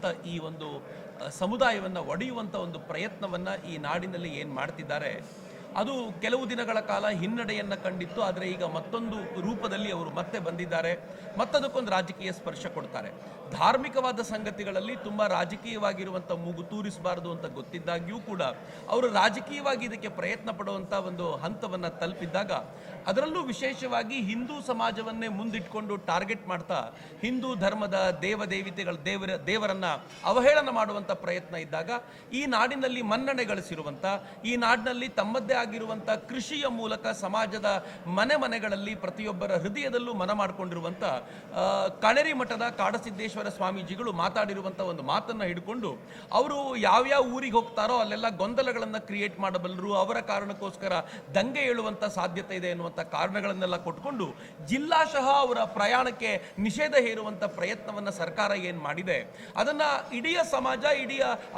ಅಂತ ಈ ಒಂದು ಸಮುದಾಯವನ್ನು ಒಡೆಯುವಂಥ ಒಂದು ಪ್ರಯತ್ನವನ್ನು ಈ ನಾಡಿನಲ್ಲಿ ಏನು ಮಾಡ್ತಿದ್ದಾರೆ ಅದು ಕೆಲವು ದಿನಗಳ ಕಾಲ ಹಿನ್ನಡೆಯನ್ನು ಕಂಡಿತ್ತು. ಆದರೆ ಈಗ ಮತ್ತೊಂದು ರೂಪದಲ್ಲಿ ಅವರು ಮತ್ತೆ ಬಂದಿದ್ದಾರೆ, ಮತ್ತದಕ್ಕೊಂದು ರಾಜಕೀಯ ಸ್ಪರ್ಶ ಕೊಡ್ತಾರೆ. ಧಾರ್ಮಿಕವಾದ ಸಂಗತಿಗಳಲ್ಲಿ ತುಂಬ ರಾಜಕೀಯವಾಗಿರುವಂಥ ಮೂಗು ತೂರಿಸಬಾರದು ಅಂತ ಗೊತ್ತಿದ್ದಾಗ್ಯೂ ಕೂಡ ಅವರು ರಾಜಕೀಯವಾಗಿ ಇದಕ್ಕೆ ಪ್ರಯತ್ನ ಪಡುವಂಥ ಒಂದು ಹಂತವನ್ನು ತಲುಪಿದ್ದಾಗ, ಅದರಲ್ಲೂ ವಿಶೇಷವಾಗಿ ಹಿಂದೂ ಸಮಾಜವನ್ನೇ ಮುಂದಿಟ್ಕೊಂಡು ಟಾರ್ಗೆಟ್ ಮಾಡ್ತಾ ಹಿಂದೂ ಧರ್ಮದ ದೇವರನ್ನು ಅವಹೇಳನ ಮಾಡುವಂಥ ಪ್ರಯತ್ನ ಇದ್ದಾಗ, ಈ ನಾಡಿನಲ್ಲಿ ಮನ್ನಣೆ ಗಳಿಸಿರುವಂಥ, ಈ ನಾಡಿನಲ್ಲಿ ತಮ್ಮದ್ದೇ ಆಗಿರುವಂಥ ಕೃಷಿಯ ಮೂಲಕ ಸಮಾಜದ ಮನೆಗಳಲ್ಲಿ ಪ್ರತಿಯೊಬ್ಬರ ಹೃದಯದಲ್ಲೂ ಮನ ಮಾಡಿಕೊಂಡಿರುವಂಥ ಕಣೇರಿ ಮಠದ ಕಾಡಸಿದ್ದೇಶ್ವರ ಸ್ವಾಮೀಜಿಗಳು ಮಾತಾಡಿರುವಂಥ ಒಂದು ಮಾತನ್ನು ಹಿಡ್ಕೊಂಡು ಅವರು ಯಾವ್ಯಾವ ಊರಿಗೆ ಹೋಗ್ತಾರೋ ಅಲ್ಲೆಲ್ಲ ಗೊಂದಲಗಳನ್ನು ಕ್ರಿಯೇಟ್ ಮಾಡಬಲ್ಲರು, ಅವರ ಕಾರಣಕ್ಕೋಸ್ಕರ ದಂಗೆ ಏಳುವಂಥ ಸಾಧ್ಯತೆ ಇದೆ ಎನ್ನುವಂಥ ಕಾರಣಗಳನ್ನೆಲ್ಲ ಕೊಟ್ಕೊಂಡು ಜಿಲ್ಲಾಶಃ ಅವರ ಪ್ರಯಾಣಕ್ಕೆ ನಿಷೇಧ ಹೇರುವಂಥ ಪ್ರಯತ್ನವನ್ನು ಸರ್ಕಾರ ಏನು ಮಾಡಿದೆ ಅದನ್ನು ಇಡೀ ಸಮಾಜ,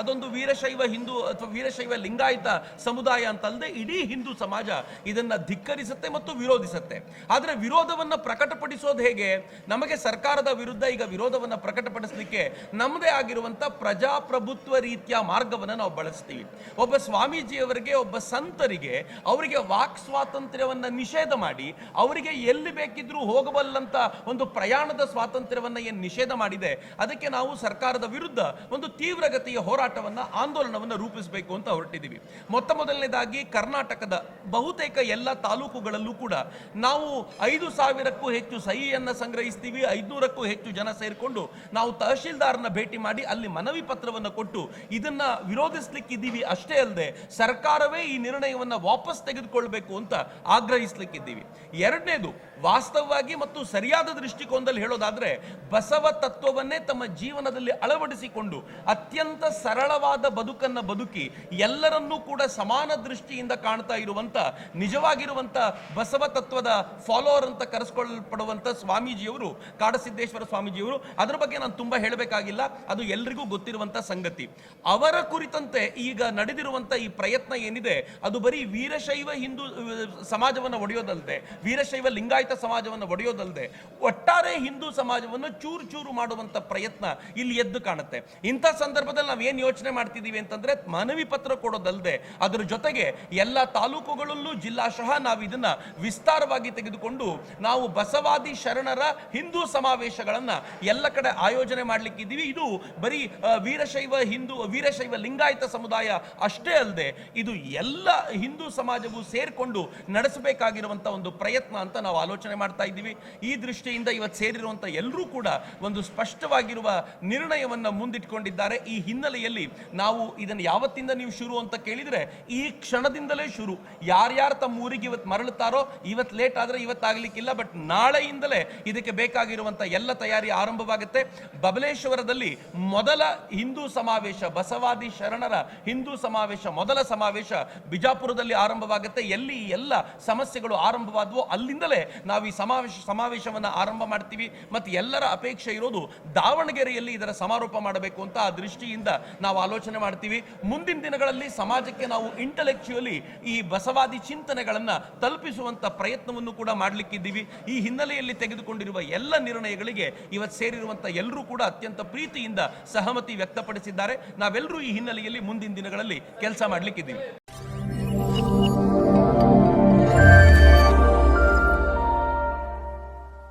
ಅದೊಂದು ವೀರಶೈವ ಹಿಂದೂ ಅಥವಾ ವೀರಶೈವ ಲಿಂಗಾಯತ ಸಮುದಾಯ ಅಂತಲ್ಲದೆ ಇಡೀ ಹಿಂದೂ ಸಮಾಜ ಇದನ್ನ ಧಿಕ್ಕರಿಸುತ್ತೆ ಮತ್ತು ವಿರೋಧಿಸುತ್ತೆ. ಆದರೆ ವಿರೋಧವನ್ನು ಪ್ರಕಟಪಡಿಸೋದು ಹೇಗೆ? ನಮಗೆ ಸರ್ಕಾರದ ವಿರುದ್ಧ ಈಗ ವಿರೋಧವನ್ನು ಪ್ರಕಟಪಡಿಸಲಿಕ್ಕೆ ನಮ್ಮದೇ ಆಗಿರುವಂಥ ಪ್ರಜಾಪ್ರಭುತ್ವ ರೀತಿಯ ಮಾರ್ಗವನ್ನು ನಾವು ಬಳಸ್ತೀವಿ. ಒಬ್ಬ ಸ್ವಾಮೀಜಿಯವರಿಗೆ, ಒಬ್ಬ ಸಂತರಿಗೆ ಅವರಿಗೆ ವಾಕ್ ಸ್ವಾತಂತ್ರ್ಯವನ್ನು ನಿಷೇಧ ಮಾಡಿ ಅವರಿಗೆ ಎಲ್ಲಿ ಬೇಕಿದ್ರೂ ಹೋಗಬಲ್ಲಂತ ಒಂದು ಪ್ರಯಾಣದ ಸ್ವಾತಂತ್ರ್ಯವನ್ನು ಏನು ನಿಷೇಧ ಮಾಡಿದೆ, ಅದಕ್ಕೆ ನಾವು ಸರ್ಕಾರದ ವಿರುದ್ಧ ಒಂದು ತೀವ್ರಗತಿಯ ಹೋರಾಟವನ್ನು, ಆಂದೋಲನವನ್ನು ರೂಪಿಸಬೇಕು ಅಂತ ಹೊರಟಿದ್ದೀವಿ. ಮೊದಲನೇದಾಗಿ ಕರ್ನಾಟಕದ ಬಹುತೇಕ ಎಲ್ಲ ತಾಲೂಕುಗಳಲ್ಲೂ ಕೂಡ ನಾವು 5,000ಕ್ಕೂ ಹೆಚ್ಚು ಸಹಿಯನ್ನು ಸಂಗ್ರಹಿಸ್ತೀವಿ. 500ಕ್ಕೂ ಹೆಚ್ಚು ಜನ ಸೇರಿಕೊಂಡು ನಾವು ತಹಶೀಲ್ದಾರ್ನ ಭೇಟಿ ಮಾಡಿ ಅಲ್ಲಿ ಮನವಿ ಪತ್ರವನ್ನು ಕೊಟ್ಟು ಇದನ್ನ ವಿರೋಧಿಸ್ಲಿಕ್ಕಿದ್ದೀವಿ. ಅಷ್ಟೇ ಅಲ್ಲದೆ ಸರ್ಕಾರವೇ ಈ ನಿರ್ಣಯವನ್ನು ವಾಪಸ್ ತೆಗೆದುಕೊಳ್ಬೇಕು ಅಂತ ಆಗ್ರಹಿಸ್ಲಿಕ್ಕಿದ್ದೀವಿ. ಎರಡನೇದು, ವಾಸ್ತವವಾಗಿ ಮತ್ತು ಸರಿಯಾದ ದೃಷ್ಟಿಕೋನದಲ್ಲಿ ಹೇಳೋದಾದ್ರೆ ಬಸವ ತತ್ವವನ್ನೇ ತಮ್ಮ ಜೀವನದಲ್ಲಿ ಅಳವಡಿಸಿಕೊಂಡು ಅತ್ಯಂತ ಸರಳವಾದ ಬದುಕನ್ನು ಬದುಕಿ ಎಲ್ಲರನ್ನೂ ಕೂಡ ಸಮಾನ ದೃಷ್ಟಿಯಿಂದ ಕಾಣ್ತಾ ಇರುವಂತ, ನಿಜವಾಗಿರುವಂತ ಬಸವ ತತ್ವದ ಫಾಲೋವರ್ ಅಂತ ಕರೆಸ್ಕೊಳ್ಳಲ್ಪಡುವಂತ ಸ್ವಾಮೀಜಿಯವರು, ಕಾಡಸಿದ್ದೇಶ್ವರ ಸ್ವಾಮೀಜಿಯವರು, ಅದರ ಬಗ್ಗೆ ನಾನು ತುಂಬಾ ಹೇಳಬೇಕಾಗಿಲ್ಲ, ಅದು ಎಲ್ರಿಗೂ ಗೊತ್ತಿರುವಂತ ಸಂಗತಿ. ಅವರ ಕುರಿತಂತೆ ಈಗ ನಡೆದಿರುವಂತ ಈ ಪ್ರಯತ್ನ ಏನಿದೆ ಅದು ಬರೀ ವೀರಶೈವ ಹಿಂದೂ ಸಮಾಜವನ್ನು ಒಡೆಯೋದಲ್ಲದೆ, ವೀರಶೈವ ಲಿಂಗಾಯತ ಸಮಾಜವನ್ನು ಒಡೆಯೋದಲ್ಲದೆ ಒಟ್ಟಾರೆ ಹಿಂದೂ ಸಮಾಜವನ್ನು ಚೂರು ಚೂರು ಮಾಡುವಂತ ಪ್ರಯತ್ನ ಇಲ್ಲಿ ಎದ್ದು ಕಾಣುತ್ತೆ. ಇಂಥ ಸಂದರ್ಭದಲ್ಲಿ ನಾವು ಏನು ಯೋಚನೆ ಮಾಡ್ತಿದ್ದೀವಿ ಅಂತಂದ್ರೆ, ಮನವಿ ಪತ್ರ ಕೊಡೋದಲ್ಲದೆ ಅದರ ಜೊತೆಗೆ ಎಲ್ಲ ತಾಲೂಕುಗಳಲ್ಲೂ ಜಿಲ್ಲಾಶಃ ನಾವು ಇದನ್ನ ವಿಸ್ತಾರವಾಗಿ ತೆಗೆದುಕೊಂಡು ನಾವು ಬಸವಾದಿ ಶರಣರ ಹಿಂದೂ ಸಮಾವೇಶಗಳನ್ನ ಎಲ್ಲ ಕಡೆ ಆಯೋಜನೆ ಮಾಡ್ಲಿಕ್ಕಿದ್ದೀವಿ. ಇದು ಬರೀ ವೀರಶೈವ ಲಿಂಗಾಯತ ಸಮುದಾಯ ಅಷ್ಟೇ ಅಲ್ಲದೆ ಇದು ಎಲ್ಲ ಹಿಂದೂ ಸಮಾಜವೂ ಸೇರ್ಕೊಂಡು ನಡೆಸಬೇಕಾಗಿರುವಂತ ಒಂದು ಪ್ರಯತ್ನ ಅಂತ ನಾವು ಆಲೋಚನೆ ಮಾಡ್ತಾ ಇದ್ದೀವಿ. ಈ ದೃಷ್ಟಿಯಿಂದ ಇವತ್ತು ಸೇರಿರುವಂತ ಎಲ್ಲರೂ ಕೂಡ ಒಂದು ಸ್ಪಷ್ಟವಾಗಿರುವ ನಿರ್ಣಯವನ್ನ ಮುಂದಿಟ್ಕೊಂಡಿದ್ದಾರೆ. ಈ ಹಿನ್ನೆಲೆಯಲ್ಲಿ ನಾವು ಇದನ್ನು ಯಾವತ್ತಿಂದ ನೀವು ಶುರು ಅಂತ ಕೇಳಿದ್ರೆ, ಈ ಕ್ಷಣದಿಂದಲೇ ಶುರು. ಯಾರ್ಯಾರು ತಮ್ಮ ಊರಿಗೆ ಇವತ್ತು ಮರಳುತ್ತಾರೋ, ಇವತ್ತು ಲೇಟ್ ಆದ್ರೆ ಇವತ್ತಾಗಲಿಕ್ಕಿಲ್ಲ, ಬಟ್ ನಾಳೆಯಿಂದಲೇ ಇದಕ್ಕೆ ಬೇಕಾಗಿರುವಂತ ಎಲ್ಲ ತಯಾರಿ ಆರಂಭವಾಗುತ್ತೆ. ಬಬಲೇಶ್ವರದಲ್ಲಿ ಮೊದಲ ಹಿಂದೂ ಸಮಾವೇಶ, ಬಸವಾದಿ ಶರಣರ ಹಿಂದೂ ಸಮಾವೇಶ, ಮೊದಲ ಸಮಾವೇಶ ಬಿಜಾಪುರದಲ್ಲಿ ಆರಂಭವಾಗುತ್ತೆ. ಎಲ್ಲಿ ಎಲ್ಲ ಸಮಸ್ಯೆಗಳು ಆರಂಭವಾದವೋ ಅಲ್ಲಿಂದಲೇ ನಾವು ಈ ಸಮಾವೇಶವನ್ನು ಆರಂಭ ಮಾಡ್ತೀವಿ. ಮತ್ತು ಎಲ್ಲರ ಅಪೇಕ್ಷೆ ಇರೋದು ದಾವಣಗೆರೆಯಲ್ಲಿ ಇದರ ಸಮಾರೋಪ ಮಾಡಬೇಕು ಅಂತ ಆ ದೃಷ್ಟಿಯಿಂದ ನಾವು ಆಲೋಚನೆ ಮಾಡ್ತೀವಿ. ಮುಂದಿನ ದಿನಗಳಲ್ಲಿ ಸಮಾಜಕ್ಕೆ ನಾವು ಇಂಟೆಲೆಕ್ಚುಯಲಿ ಈ ಬಸವಾದಿ ಚಿಂತನೆಗಳನ್ನ ತಲುಪಿಸುವಂತ ಪ್ರಯತ್ನವನ್ನು ಕೂಡ ಮಾಡಲಿಕ್ಕಿದ್ದೀವಿ. ಈ ಹಿನ್ನೆಲೆಯಲ್ಲಿ ತೆಗೆದುಕೊಂಡಿರುವ ಎಲ್ಲ ನಿರ್ಣಯಗಳಿಗೆ ಇವತ್ತು ಸೇರಿರುವಂತ ಎಲ್ಲರೂ ಕೂಡ ಅತ್ಯಂತ ಪ್ರೀತಿಯಿಂದ ಸಹಮತಿ ವ್ಯಕ್ತಪಡಿಸಿದ್ದಾರೆ. ನಾವೆಲ್ಲರೂ ಈ ಹಿನ್ನೆಲೆಯಲ್ಲಿ ಮುಂದಿನ ದಿನಗಳಲ್ಲಿ ಕೆಲಸ ಮಾಡಲಿಕ್ಕಿದ್ದೀವಿ.